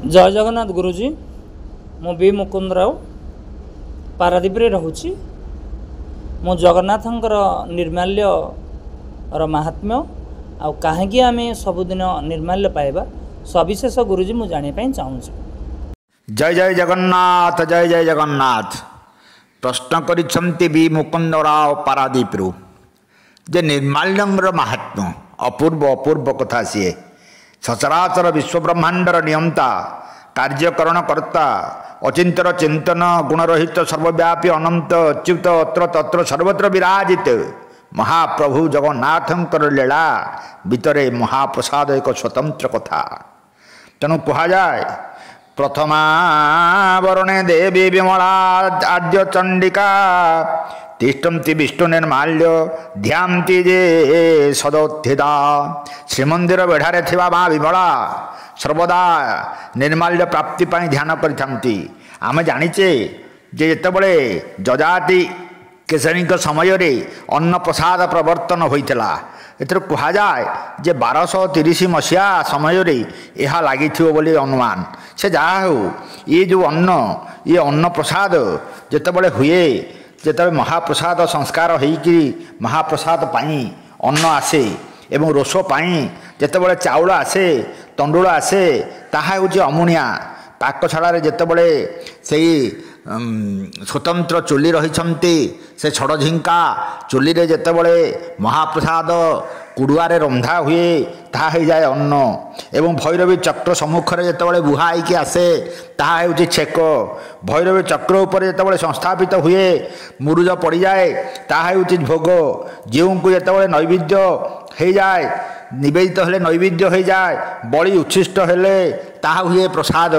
जय जगन्नाथ गुरुजी मु बी मुकुंद राव पारादीप रोचे मु जगन्नाथंकर निर्माल्य महात्म्य आउ कहीं आम सबुदिन निर्माल्य पाइबा सविशेष गुरुजी मु जानापी चाहूँगी। जय जय जगन्नाथ जय जय जगन्नाथ। प्रश्न करिसेंती बी मुकुंद राव पारादीप जे निर्माल्यंर महात्म्य अपूर्व अपूर्व कथा सी सचराचर विश्व ब्रह्मांडर नियंता कार्यकरण कर्ता अचिंतर चिंतन गुणरहित सर्वव्यापी अनंत अच्युत अत्र तत्र सर्वत्र विराजित महाप्रभु जगन्नाथंकर लीला भितरे महाप्रसाद एक स्वतंत्र कथा। तेणु कह जाए प्रथमा वरणे देवी विमला आद्य चंडिका तिष्ठन्ति विष्णु निर्माल्य ध्यान्ति जे सदोत्थिता। श्रीमंदिर बेढ़ारे थिबा माँ विमला सर्वदा निर्माल्य प्राप्ति पाई ध्यान करिथांती। आमे जानिचे जे जेतेबेले जजाति केसरी समय रे अन्न प्रसाद प्रवर्तन होइतला एथर कहा जाए जे 1230 मसीहा समय रे यह लगी बोली अनुमान से जहा हो ये जो अन्न प्रसाद जेतेबेले हुए जेते महाप्रसाद संस्कार होइकी महाप्रसाद पाई अन्न आसे एवं रोष पाई जेतेबेले चाउल आसे तंडुल आसे ताहा होची अमुनिया पाकशाला जेतेबेले सेई स्वतंत्र चुली रही से छड़ झिंका चुली रे जेतेबेले महाप्रसाद कुड़ुआरे रंधा हुए ताहा हो जाए अन्न एवं भैरवी चक्र सम्मुख में जेतेबेले बुहा होइकी आसे ताहा होची छेक भैरवी चक्र उपर जेतेबेले संस्थापित हुए मुरुज पड़ जाए ताहा होची भोग जीव को जेतेबेले नैवेद्य हो जाए निवेदित हेले नैवेद्य हो जाए बलि उच्छिष्ट हेले ताहा हुए प्रसाद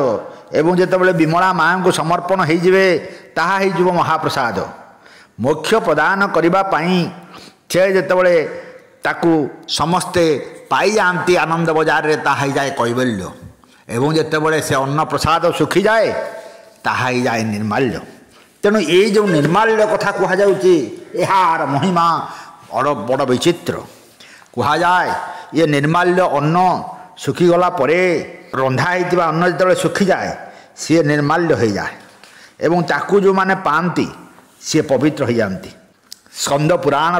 एवं जेतेबेले विमला माँ को समर्पण होइजिवे ताहा होइजिव महाप्रसाद। मोक्ष प्रदान करिबा पाई से जेतेबेले ताकू समस्ते पाई जाती आनंद बजार रे ताहा जाए कैवल्य एवं जेतेबेले से अन्न प्रसाद सुखी जाए ताहा जाए निर्माल्य। तेणु ये जो निर्माल्य कथा कह जाउची यार महिमा बड़ विचित्र कह जाए ये निर्माल्य अन्न सुखीगला परे रंधा होइतिबा अन्न जेतेबेले सुखी जाए सी निर्माल्य हो जाए एवं ताकू जो माने पाती सी पवित्र हो जाती। स्कंद पुराण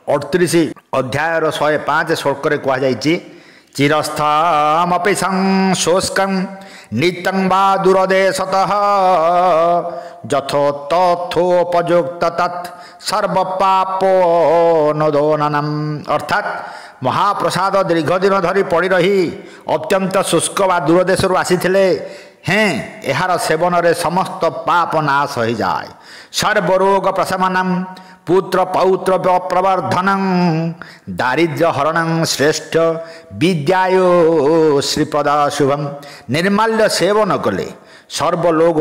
38 अध्याय 105 श्लोक कह जाइए चिरस्थमपि संशोष्कं नित्यं वा दुरदेशतः जथो तथोपयुक्त तत् सर्वपापो नोदननम। अर्थात महाप्रसाद दीर्घ दिन धरी पड़ रही अत्यंत शुष्क व दूरदेश आसीथिले हैं यार सेवन रे समस्त पाप नाश हो जाए सर्वरोग प्रशमनम पुत्र पौत्र प्रवर्धनं दारिद्र्य हरणं श्रेष्ठ विद्यायो श्रीपदा शुभम। निर्माल्य सेवन कले सर्वलोग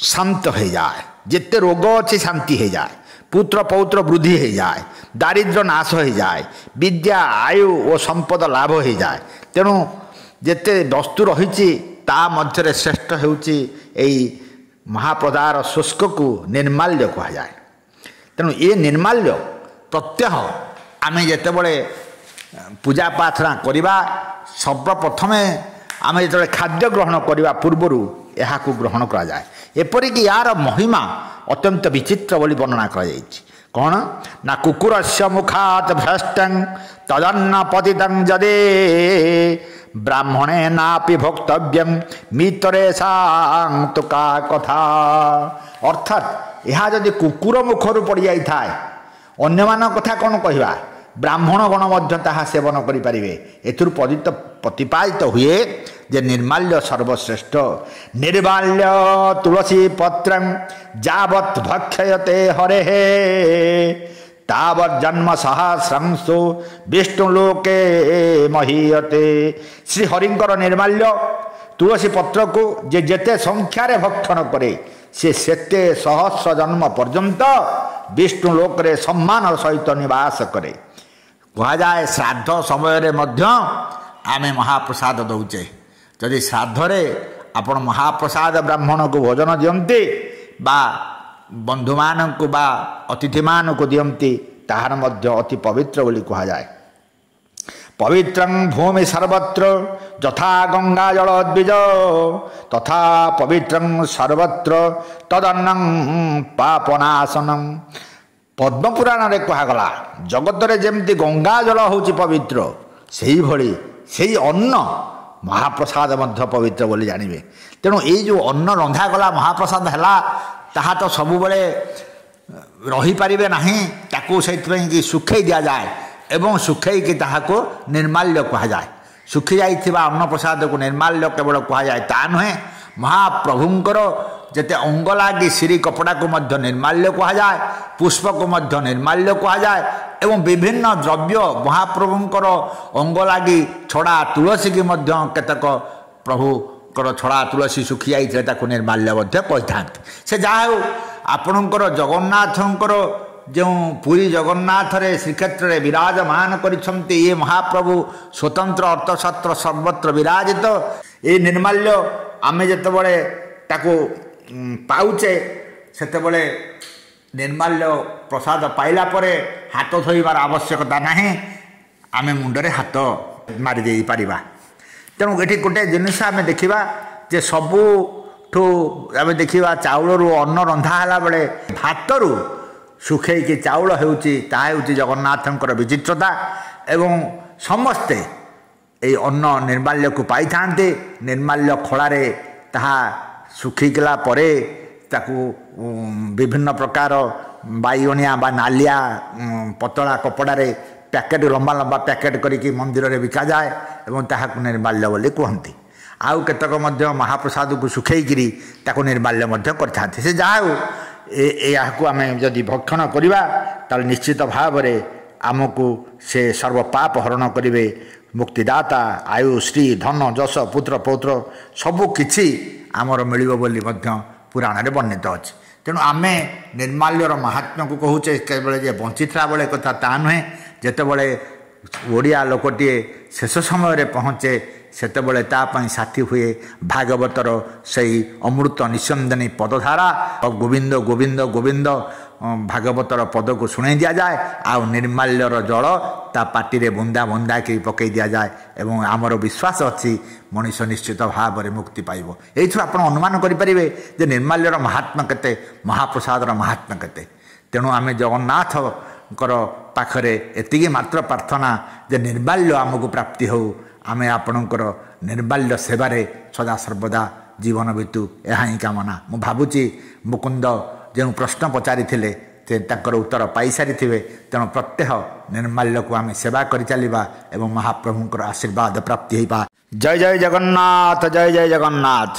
शांत हो जाए जिते रोग अच्छी शांति हो जाए पुत्र पौत्र वृद्धि हो जाए दारिद्र्य नाश हो जाए विद्या आयु और संपद लाभ हो जाए। तेणु जिते वस्तु रही ता मध्य श्रेष्ठ होउची एई महाप्रदार शुष्क को निर्माल्य कह जाए। तेणु ये निर्माल्य प्रत्यह आम जितेबले पूजा प्रार्थना करवा सर्वप्रथम आम जो खाद्य ग्रहण करने पूर्वर यह ग्रहण करा जाए। एपरिक यार महिमा अत्यंत विचित्र बोली वर्णना कर कौन ना कुकुरस्य मुखात भ्रष्टं तदन्न पतितं जदे ब्राह्मणे नापि भोक्तव्यम मितरे तो का कथा। अर्थात यह जदि कुकुर मुखर पड़ जाए अन्य मान कथा कौन कहवा ब्राह्मण गण मध्य ताहा सेवन करें। एथुर प्रतिपादित हुए जे निर्माल्य सर्वश्रेष्ठ। निर्माल्य तुलसी पत्रं जावत् भक्षयते हरे तावत् जन्म सहस्रांशो विष्णुलोके महीयते। श्री हरिंकर निर्माल्य तुलसी पत्र को जे जेते संख्यारे भक्षण करे से सेते सहस्र जन्म पर्यंत विष्णुलोक रे सम्मान सहित निवास करे। कह जाए श्राद्ध समय आमे महाप्रसाद दौचे जदि श्राद्धरे आपण महाप्रसाद ब्राह्मण को भोजन दियंती बा बंधु मान को बा अतिथि मान को दियंती ताहार मध्य अति पवित्र बोली कह जाए। पवित्रं भूमि सर्वत्र यथा गंगा जलोद्विज तथा पवित्रं सर्वत्र तदन्नं पापनाशनम। पद्म पुराण रे कहगला जगत रे जेमती गंगा जल होची पवित्र सेही भली सेही अन्न महाप्रसाद मध्य पवित्र बोली जानिबे। तेणु ये जो अन्न रंधा गला महाप्रसाद है ताहा तो सबु बळे रही पारिबे नाही, ताकू सहितपई कि सुखै दिया जाए एवं सुखै कि ताहाको निर्माल्य कहा जाए। सुखी जाइथिबा अन्न प्रसाद को निर्माल्य केवल कहा जाए ता नुहे, महाप्रभुंकर जेते अंग लागी श्री कपड़ा को मध्य निर्माल्य कहा जाए, पुष्प को मध्य निर्माल्य कहा जाए एवं विभिन्न द्रव्य महाप्रभुंकर अंग लागी छड़ा तुलसी की मध्य केतक प्रभुकर छड़ा तुलसी सुखी जाइथिले ताको निर्माल्य मध्य कहिथांती। से जाहे आपणकर जगन्नाथंकर जो पुरी जगन्नाथ रे श्रीक्षेत्र रे विराजमान करिसंती ये महाप्रभु स्वतंत्र अर्थशास्त्र सर्वत्र विराजित। ये निर्माल्य आमे जेतेबेले ताको पाउचे सेतेबेले निर्माल्य प्रसाद पाइला परे हाथ धोइबार आवश्यकता नाही, आमे मुंडरे हाथ मारि देई परिबा। तेणु एठी गोटे जिनिस आमे देखिबा जे सबुठू आमे देखिबा चाउलरू अन्न रंधा हला बेले भातरू सुखै कि चाउल हेउची ताहा हेउची जगन्नाथंकर विचित्रता एवं समस्ते ए अन्न निर्माल्य को पाई थांते। निर्माल्य खଳାରେ ताहा सुखिकला परे ताकू विभिन्न प्रकार बाइगणिया बा नालिया पतला कपड़ारे पैकेट लंबा लंबा पैकेट करिकी मंदिर रे बिका जाए एवं ताहाकू निर्माल्य बोली कहती। आउ केतक मध्य महाप्रसाद को सुखैकिरी ताकू निर्माल्य मध्य करथांती। से जाऊ याकू आमे जदि भक्षण करिबा ताल निश्चित भाव रे आमको से सर्व पाप हरण करिवे। मुक्तिदाता आयु श्री धन जश पुत्र पौत्र सबु किछि आमर मिलिबो बोली मध्य पुराण रे वर्णित अछि। तेणु आमे निर्माल्यर महात्म्य को कहूचे केवल जे बंचिथला बेले कथा ता नुहे, जेतेबेले ओडिया लोकटिए शेष समय रे पहुँचे सेतेबेले तापई साथी हुए भागवतर सही अमृत निस्यंदनी पदधारा गोविंद गोविंद गोविंद भागवतर पद को शुणाई दि जाए। आ निर्माल्यर जल ता पाटी रे बुंदा बुंदा के पकई दि जाए एवं आमर विश्वास अच्छी मनुष्य निश्चित भाव में मुक्ति पाइब। एथु आपण अनुमान करें जे निर्माल्यर महात्मा केते महाप्रसादर महात्मा केते। तेणु आमे जगन्नाथकर पाखरे एतिकी मात्र प्रार्थना जे निर्माल्य आमको प्राप्ति हो, आमे आपणकर निर्माल्य सेवारे सदा सर्वदा जीवन बितु यह ही कामना। मु भावुची मुकुंद जो प्रश्न पचारि ताकर उत्तर पाई सारी तेणु प्रत्यह निर्माल्य को आमे सेवा करि चलिबा एवं महाप्रभुंकर आशीर्वाद प्राप्ति होइबा। जय जय जगन्नाथ, जय जय जगन्नाथ।